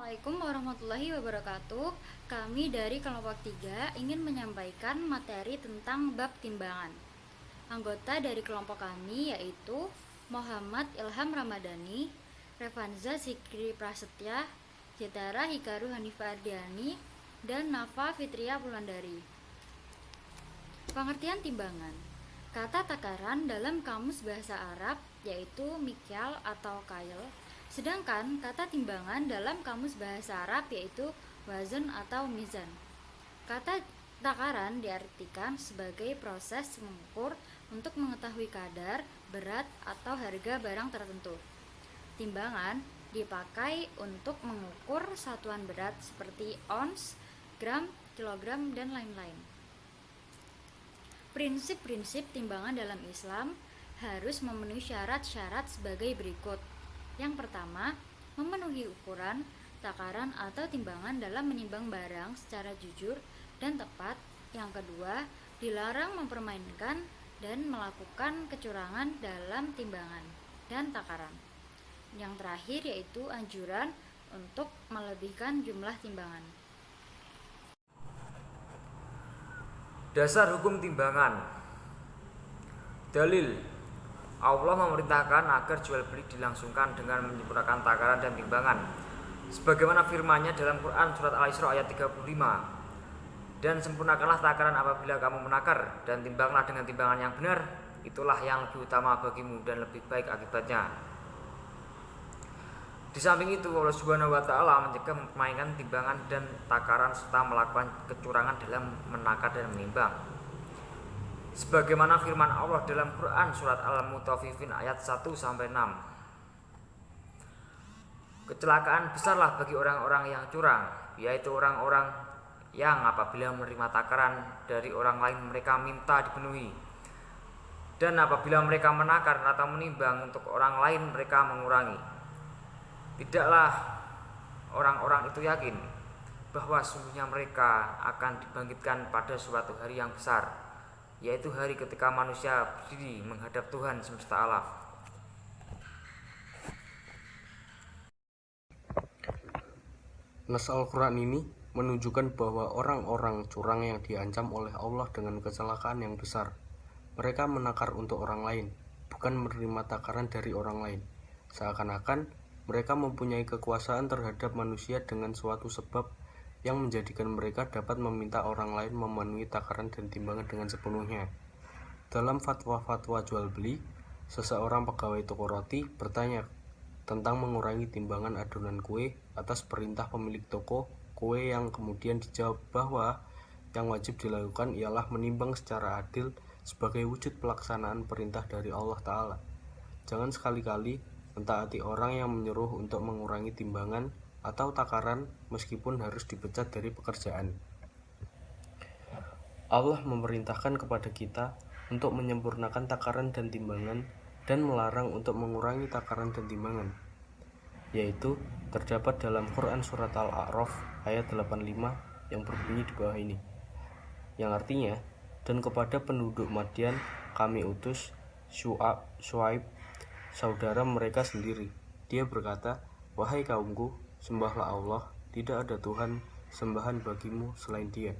Assalamualaikum warahmatullahi wabarakatuh. Kami dari kelompok 3 ingin menyampaikan materi tentang bab timbangan. Anggota dari kelompok kami yaitu Muhammad Ilham Ramadhani, Revanza Zikri Prasetya, Jetara Hikaru Hanifah Ardiani, dan Nafa Fitria Wulandari. Pengertian timbangan. Kata takaran dalam kamus bahasa Arab yaitu mikyal atau kail, sedangkan kata timbangan dalam kamus bahasa Arab yaitu wazan atau mizan. Kata takaran diartikan sebagai proses mengukur untuk mengetahui kadar, berat, atau harga barang tertentu. Timbangan dipakai untuk mengukur satuan berat seperti ons, gram, kilogram, dan lain-lain. Prinsip-prinsip timbangan dalam Islam harus memenuhi syarat-syarat sebagai berikut. Yang pertama, memenuhi ukuran, takaran atau timbangan dalam menimbang barang secara jujur dan tepat. Yang kedua, dilarang mempermainkan dan melakukan kecurangan dalam timbangan dan takaran. Yang terakhir yaitu anjuran untuk melebihkan jumlah timbangan. Dasar hukum timbangan. Dalil: Allah memerintahkan agar jual beli dilangsungkan dengan menyempurnakan takaran dan timbangan, sebagaimana firman-Nya dalam Quran surat Al-Isra ayat 35. Dan sempurnakanlah takaran apabila kamu menakar, dan timbanglah dengan timbangan yang benar, itulah yang lebih utama bagimu dan lebih baik akibatnya. Di samping itu, Allah Subhanahu wa Ta'ala mencegah mempermainkan timbangan dan takaran serta melakukan kecurangan dalam menakar dan menimbang. Sebagaimana firman Allah dalam Quran surat Al-Mutaffifin ayat 1-6. Kecelakaan besarlah bagi orang-orang yang curang, yaitu orang-orang yang apabila menerima takaran dari orang lain mereka minta dipenuhi, dan apabila mereka menakar atau menimbang untuk orang lain mereka mengurangi. Tidaklah orang-orang itu yakin bahwa sungguhnya mereka akan dibangkitkan pada suatu hari yang besar, yaitu hari ketika manusia berdiri menghadap Tuhan semesta alam. Nas Al-Quran ini menunjukkan bahwa orang-orang curang yang diancam oleh Allah dengan kecelakaan yang besar. Mereka menakar untuk orang lain, bukan menerima takaran dari orang lain. Seakan-akan mereka mempunyai kekuasaan terhadap manusia dengan suatu sebab yang menjadikan mereka dapat meminta orang lain memenuhi takaran dan timbangan dengan sepenuhnya. Dalam fatwa-fatwa jual beli, seseorang pegawai toko roti bertanya tentang mengurangi timbangan adonan kue atas perintah pemilik toko kue, yang kemudian dijawab bahwa yang wajib dilakukan ialah menimbang secara adil sebagai wujud pelaksanaan perintah dari Allah Ta'ala. Jangan sekali-kali mentaati orang yang menyuruh untuk mengurangi timbangan atau takaran meskipun harus dipecat dari pekerjaan. Allah memerintahkan kepada kita untuk menyempurnakan takaran dan timbangan dan melarang untuk mengurangi takaran dan timbangan, yaitu terdapat dalam Quran surat Al-A'raf ayat 85 yang berbunyi di bawah ini, yang artinya, dan kepada penduduk Madian kami utus Syuaib, saudara mereka sendiri. Dia berkata, wahai kaumku, sembahlah Allah, tidak ada Tuhan sembahan bagimu selain Dia.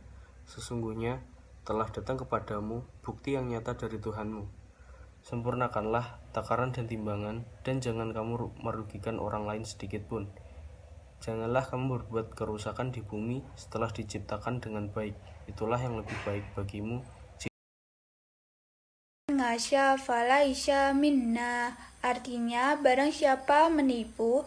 Sesungguhnya telah datang kepadamu bukti yang nyata dari Tuhanmu. Sempurnakanlah takaran dan timbangan, dan jangan kamu merugikan orang lain sedikit pun. Janganlah kamu berbuat kerusakan di bumi setelah diciptakan dengan baik. Itulah yang lebih baik bagimu. Ngasya falaisya minna, artinya barang siapa menipu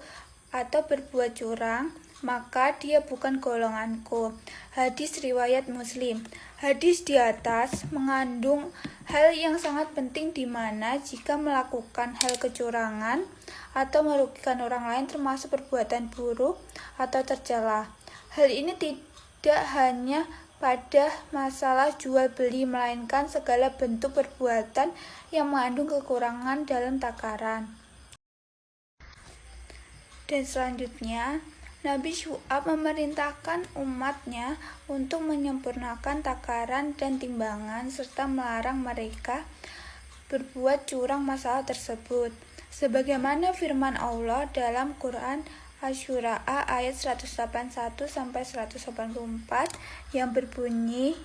atau berbuat curang, maka dia bukan golonganku. Hadis riwayat Muslim. Hadis di atas mengandung hal yang sangat penting, di mana jika melakukan hal kecurangan atau merugikan orang lain termasuk perbuatan buruk atau tercela. Hal ini tidak hanya pada masalah jual beli, melainkan segala bentuk perbuatan yang mengandung kekurangan dalam takaran. Dan selanjutnya, Nabi Syu'ab memerintahkan umatnya untuk menyempurnakan takaran dan timbangan serta melarang mereka berbuat curang masalah tersebut. Sebagaimana firman Allah dalam Quran Asy-Syu'ara ayat 181 sampai 184 yang berbunyi,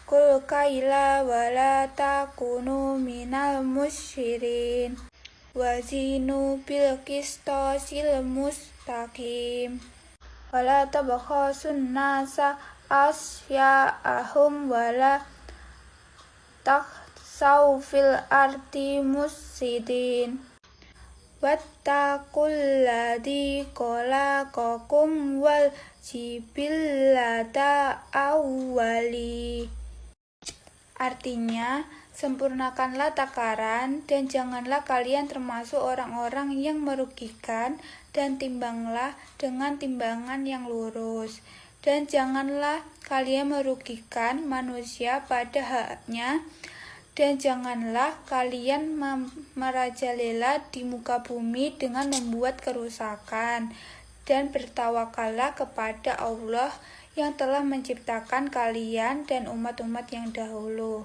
Qul kaila wala takunu minal musyrikin wazinu bil qistosil mustaqim wala tabkhasun nasa asya'ahum wala takhsaw fil ardi mufsidin wattaqul ladzi khalaqakum wal jibillata awwali. Artinya, sempurnakanlah takaran dan janganlah kalian termasuk orang-orang yang merugikan, dan timbanglah dengan timbangan yang lurus. Dan janganlah kalian merugikan manusia pada haknya, dan janganlah kalian merajalela di muka bumi dengan membuat kerusakan, dan bertawakallah kepada Allah yang telah menciptakan kalian dan umat-umat yang dahulu.